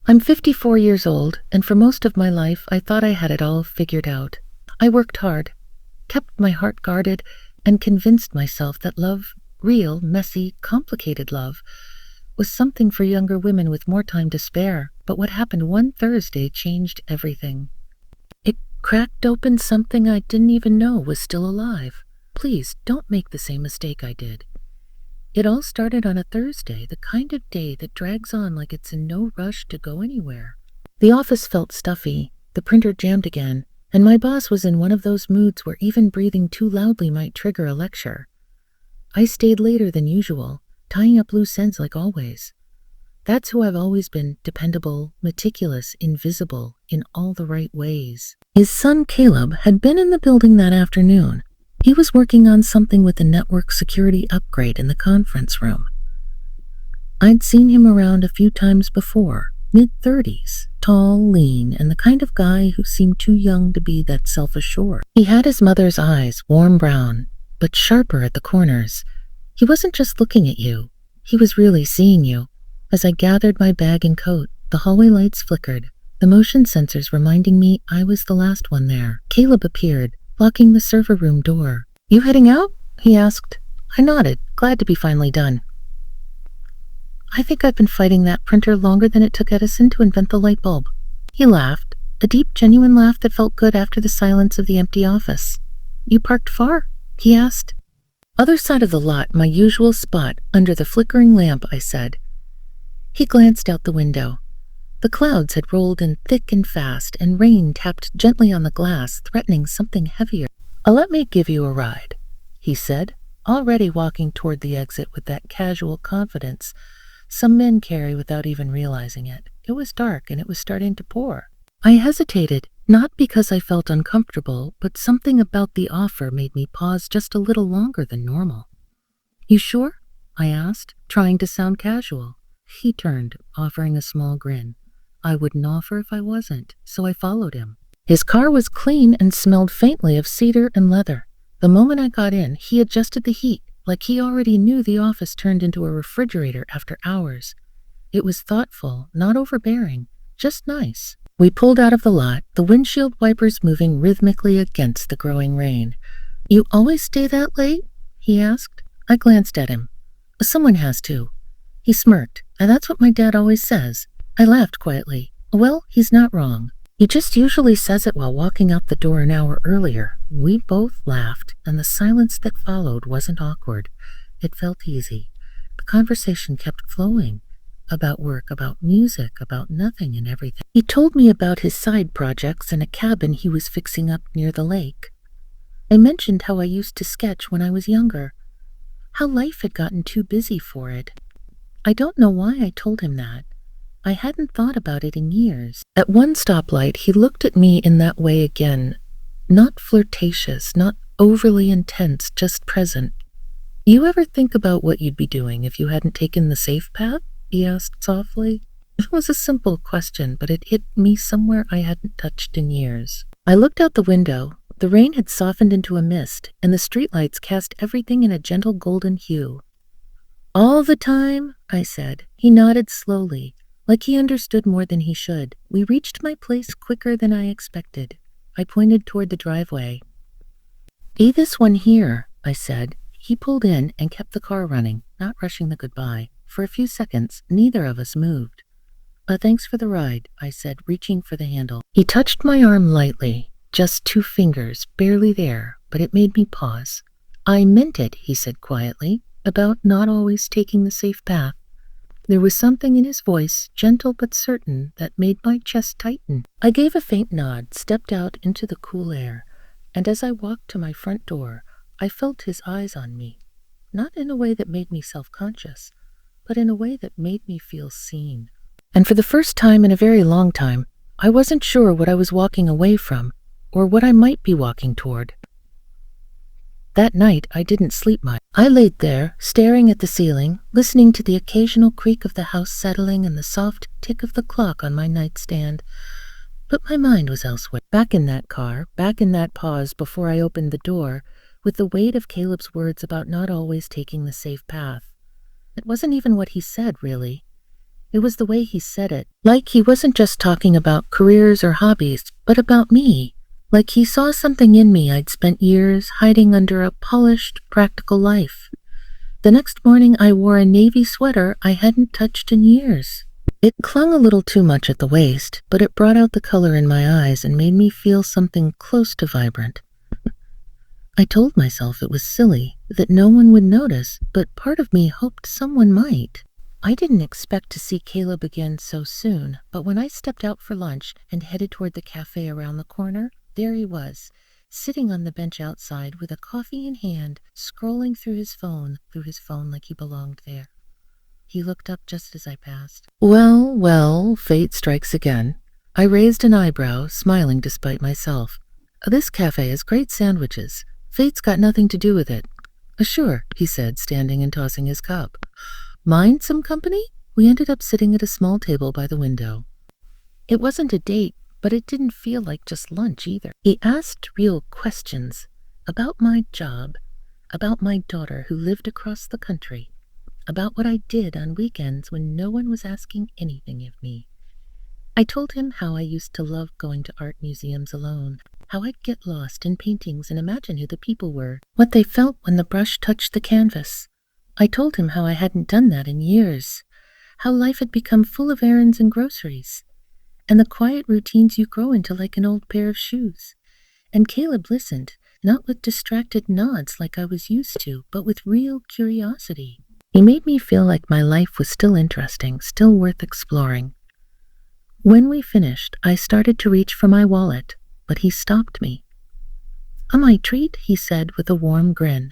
I'm 54 years old, and for most of my life I thought I had it all figured out. I worked hard, kept my heart guarded, and convinced myself that love, real, messy, complicated love, was something for younger women with more time to spare. But what happened one Thursday changed everything. It cracked open something I didn't even know was still alive. Please, don't make the same mistake I did. It all started on a Thursday, the kind of day that drags on like it's in no rush to go anywhere. The office felt stuffy, the printer jammed again, and my boss was in one of those moods where even breathing too loudly might trigger a lecture. I stayed later than usual, tying up loose ends like always. That's who I've always been, dependable, meticulous, invisible, in all the right ways. His son Caleb had been in the building that afternoon. He was working on something with the network security upgrade in the conference room. I'd seen him around a few times before, mid-30s, tall, lean, and the kind of guy who seemed too young to be that self-assured. He had his mother's eyes, warm brown, but sharper at the corners. He wasn't just looking at you, he was really seeing you. As I gathered my bag and coat, the hallway lights flickered, the motion sensors reminding me I was the last one there. Caleb appeared, locking the server room door. "You heading out?" he asked. I nodded, glad to be finally done. "I think I've been fighting that printer longer than it took Edison to invent the light bulb." He laughed, a deep, genuine laugh that felt good after the silence of the empty office. "You parked far?" he asked. "Other side of the lot, my usual spot, under the flickering lamp," I said. He glanced out the window. The clouds had rolled in thick and fast, and rain tapped gently on the glass, threatening something heavier. "Let me give you a ride," he said, already walking toward the exit with that casual confidence some men carry without even realizing it. It was dark, and it was starting to pour. I hesitated, not because I felt uncomfortable, but something about the offer made me pause just a little longer than normal. "You sure?" I asked, trying to sound casual. He turned, offering a small grin. I wouldn't offer if I wasn't, so I followed him. His car was clean and smelled faintly of cedar and leather. The moment I got in, he adjusted the heat, like he already knew the office turned into a refrigerator after hours. It was thoughtful, not overbearing, just nice. We pulled out of the lot, the windshield wipers moving rhythmically against the growing rain. "You always stay that late?" he asked. I glanced at him. "Someone has to." He smirked, and that's what my dad always says. I laughed quietly. Well, he's not wrong. He just usually says it while walking out the door an hour earlier. We both laughed, and the silence that followed wasn't awkward. It felt easy. The conversation kept flowing. About work, about music, about nothing and everything. He told me about his side projects and a cabin he was fixing up near the lake. I mentioned how I used to sketch when I was younger, how life had gotten too busy for it. I don't know why I told him that. I hadn't thought about it in years. At one stoplight, he looked at me in that way again. Not flirtatious, not overly intense, just present. "You ever think about what you'd be doing if you hadn't taken the safe path?" he asked softly. It was a simple question, but it hit me somewhere I hadn't touched in years. I looked out the window. The rain had softened into a mist, and the streetlights cast everything in a gentle golden hue. "All the time?" I said. He nodded slowly, like he understood more than he should. We reached my place quicker than I expected. I pointed toward the driveway. "Be this one here," I said. He pulled in and kept the car running, not rushing the goodbye. For a few seconds, neither of us moved. Thanks for the ride," I said, reaching for the handle. He touched my arm lightly, just 2 fingers, barely there, but it made me pause. "I meant it," he said quietly, "about not always taking the safe path." There was something in his voice, gentle but certain, that made my chest tighten. I gave a faint nod, stepped out into the cool air, and as I walked to my front door, I felt his eyes on me, not in a way that made me self-conscious, but in a way that made me feel seen. And for the first time in a very long time, I wasn't sure what I was walking away from, or what I might be walking toward. That night, I didn't sleep much. I laid there, staring at the ceiling, listening to the occasional creak of the house settling and the soft tick of the clock on my nightstand. But my mind was elsewhere. Back in that car, back in that pause before I opened the door, with the weight of Caleb's words about not always taking the safe path. It wasn't even what he said, really. It was the way he said it, like he wasn't just talking about careers or hobbies, but about me. Like he saw something in me I'd spent years hiding under a polished, practical life. The next morning I wore a navy sweater I hadn't touched in years. It clung a little too much at the waist, but it brought out the color in my eyes and made me feel something close to vibrant. I told myself it was silly, that no one would notice, but part of me hoped someone might. I didn't expect to see Caleb again so soon, but when I stepped out for lunch and headed toward the cafe around the corner, there he was, sitting on the bench outside with a coffee in hand, scrolling through his phone like he belonged there. He looked up just as I passed. Well, well, fate strikes again. I raised an eyebrow, smiling despite myself. This cafe has great sandwiches. Fate's got nothing to do with it. Sure, he said, standing and tossing his cup. Mind some company? We ended up sitting at a small table by the window. It wasn't a date, but it didn't feel like just lunch either. He asked real questions about my job, about my daughter who lived across the country, about what I did on weekends when no one was asking anything of me. I told him how I used to love going to art museums alone, how I'd get lost in paintings and imagine who the people were, what they felt when the brush touched the canvas. I told him how I hadn't done that in years, how life had become full of errands and groceries, and the quiet routines you grow into like an old pair of shoes. And Caleb listened, not with distracted nods like I was used to, but with real curiosity. He made me feel like my life was still interesting, still worth exploring. When we finished, I started to reach for my wallet, but he stopped me. My treat, he said with a warm grin.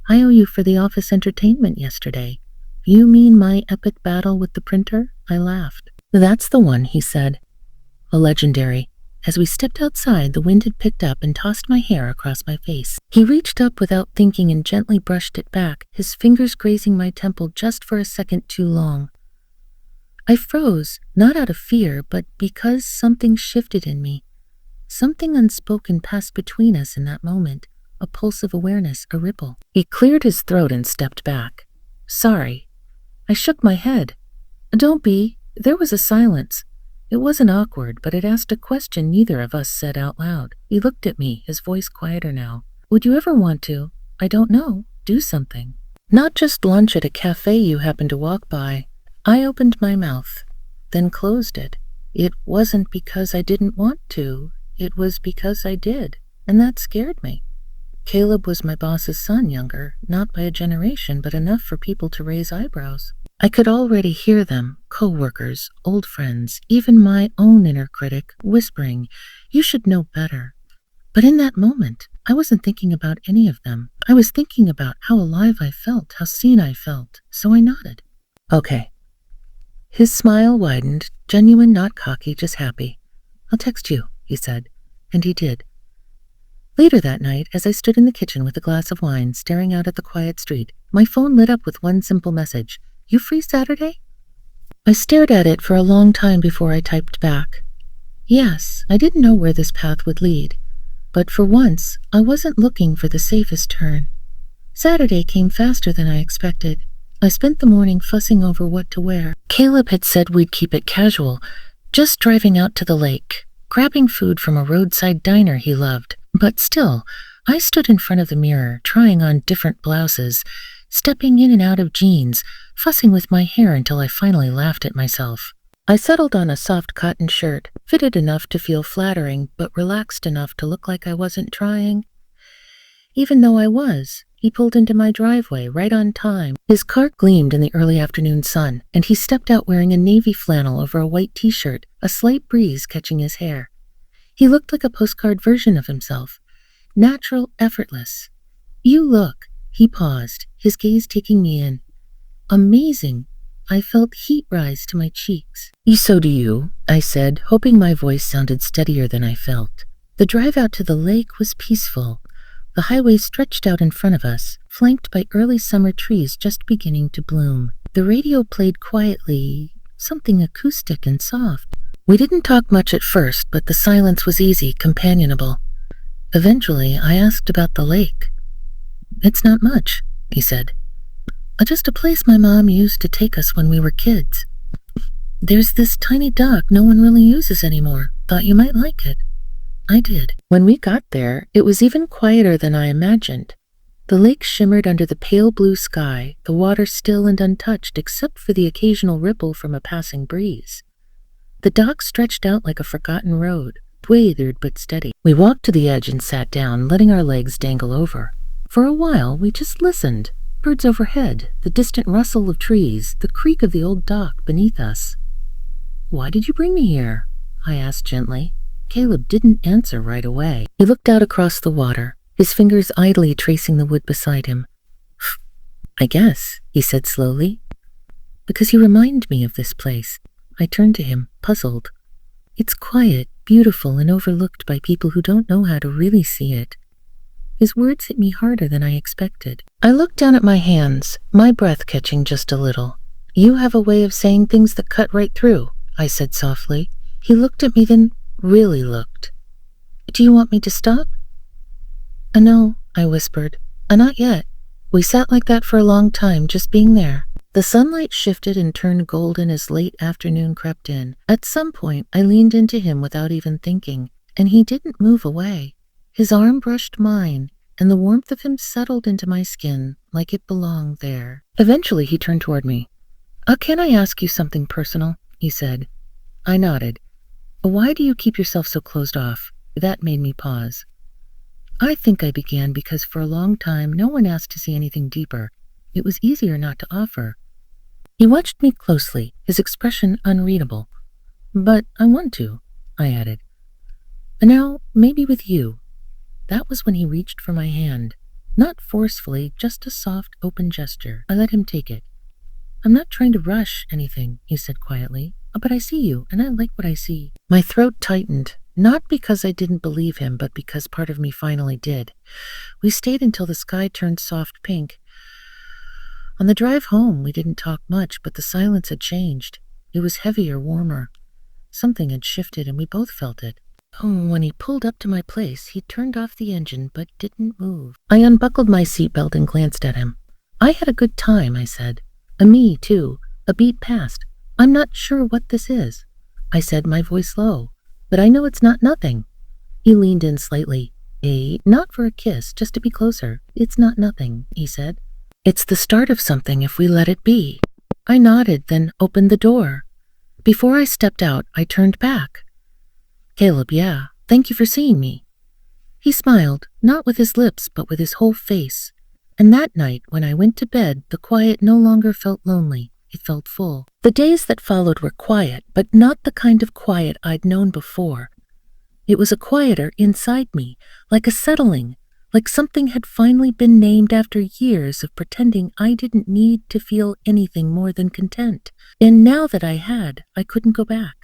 I owe you for the office entertainment yesterday. You mean my epic battle with the printer? I laughed. That's the one, he said. A legendary. As we stepped outside, the wind had picked up and tossed my hair across my face. He reached up without thinking and gently brushed it back, his fingers grazing my temple just for a second too long. I froze, not out of fear, but because something shifted in me. Something unspoken passed between us in that moment, a pulse of awareness, a ripple. He cleared his throat and stepped back. Sorry. I shook my head. Don't be. There was a silence. It wasn't awkward, but it asked a question neither of us said out loud. He looked at me, his voice quieter now. Would you ever want to, I don't know, do something? Not just lunch at a cafe you happened to walk by. I opened my mouth, then closed it. It wasn't because I didn't want to. It was because I did, and that scared me. Caleb was my boss's son, younger, not by a generation, but enough for people to raise eyebrows. I could already hear them, co-workers, old friends, even my own inner critic, whispering, "You should know better." But in that moment, I wasn't thinking about any of them. I was thinking about how alive I felt, how seen I felt, so I nodded. Okay. His smile widened, genuine, not cocky, just happy. I'll text you, he said, and he did. Later that night, as I stood in the kitchen with a glass of wine, staring out at the quiet street, my phone lit up with one simple message. You free Saturday? I stared at it for a long time before I typed back. Yes, I didn't know where this path would lead, but for once, I wasn't looking for the safest turn. Saturday came faster than I expected. I spent the morning fussing over what to wear. Caleb had said we'd keep it casual, just driving out to the lake, grabbing food from a roadside diner he loved. But still, I stood in front of the mirror, trying on different blouses, stepping in and out of jeans, fussing with my hair until I finally laughed at myself. I settled on a soft cotton shirt, fitted enough to feel flattering, but relaxed enough to look like I wasn't trying. Even though I was, he pulled into my driveway right on time. His car gleamed in the early afternoon sun, and he stepped out wearing a navy flannel over a white t-shirt, a slight breeze catching his hair. He looked like a postcard version of himself. Natural, effortless. You look. He paused, his gaze taking me in. Amazing. I felt heat rise to my cheeks. So do you, I said, hoping my voice sounded steadier than I felt. The drive out to the lake was peaceful. The highway stretched out in front of us, flanked by early summer trees just beginning to bloom. The radio played quietly, something acoustic and soft. We didn't talk much at first, but the silence was easy, companionable. Eventually, I asked about the lake. It's not much, he said. Just a place my mom used to take us when we were kids. There's this tiny dock no one really uses anymore. Thought you might like it. I did. When we got there, it was even quieter than I imagined. The lake shimmered under the pale blue sky, the water still and untouched except for the occasional ripple from a passing breeze. The dock stretched out like a forgotten road, weathered but steady. We walked to the edge and sat down, letting our legs dangle over. For a while, we just listened. Birds overhead, the distant rustle of trees, the creak of the old dock beneath us. "Why did you bring me here?" I asked gently. Caleb didn't answer right away. He looked out across the water, his fingers idly tracing the wood beside him. "I guess," he said slowly, "because you remind me of this place." I turned to him, puzzled. "It's quiet, beautiful, and overlooked by people who don't know how to really see it." His words hit me harder than I expected. I looked down at my hands, my breath catching just a little. "You have a way of saying things that cut right through," I said softly. He looked at me, then really looked. "Do you want me to stop?" No," I whispered. Not yet." We sat like that for a long time, just being there. The sunlight shifted and turned golden as late afternoon crept in. At some point, I leaned into him without even thinking, and he didn't move away. His arm brushed mine, and the warmth of him settled into my skin like it belonged there. Eventually, he turned toward me. Can I ask you something personal?" he said. I nodded. "Why do you keep yourself so closed off?" That made me pause. I think I began because for a long time no one asked to see anything deeper. It was easier not to offer. He watched me closely, his expression unreadable. "But I want to," I added. "Now, maybe with you." That was when he reached for my hand. Not forcefully, just a soft, open gesture. I let him take it. "I'm not trying to rush anything," he said quietly. "But I see you, and I like what I see." My throat tightened, not because I didn't believe him, but because part of me finally did. We stayed until the sky turned soft pink. On the drive home, we didn't talk much, but the silence had changed. It was heavier, warmer. Something had shifted, and we both felt it. When he pulled up to my place, he turned off the engine, but didn't move. I unbuckled my seatbelt and glanced at him. "I had a good time," I said. Me, too. A beat passed. "I'm not sure what this is," I said, my voice low. "But I know it's not nothing." He leaned in slightly. Not for a kiss, just to be closer. "It's not nothing," he said. "It's the start of something if we let it be." I nodded, then opened the door. Before I stepped out, I turned back. "Caleb, yeah, thank you for seeing me." He smiled, not with his lips, but with his whole face. And that night, when I went to bed, the quiet no longer felt lonely. It felt full. The days that followed were quiet, but not the kind of quiet I'd known before. It was a quieter inside me, like a settling, like something had finally been named after years of pretending I didn't need to feel anything more than content. And now that I had, I couldn't go back.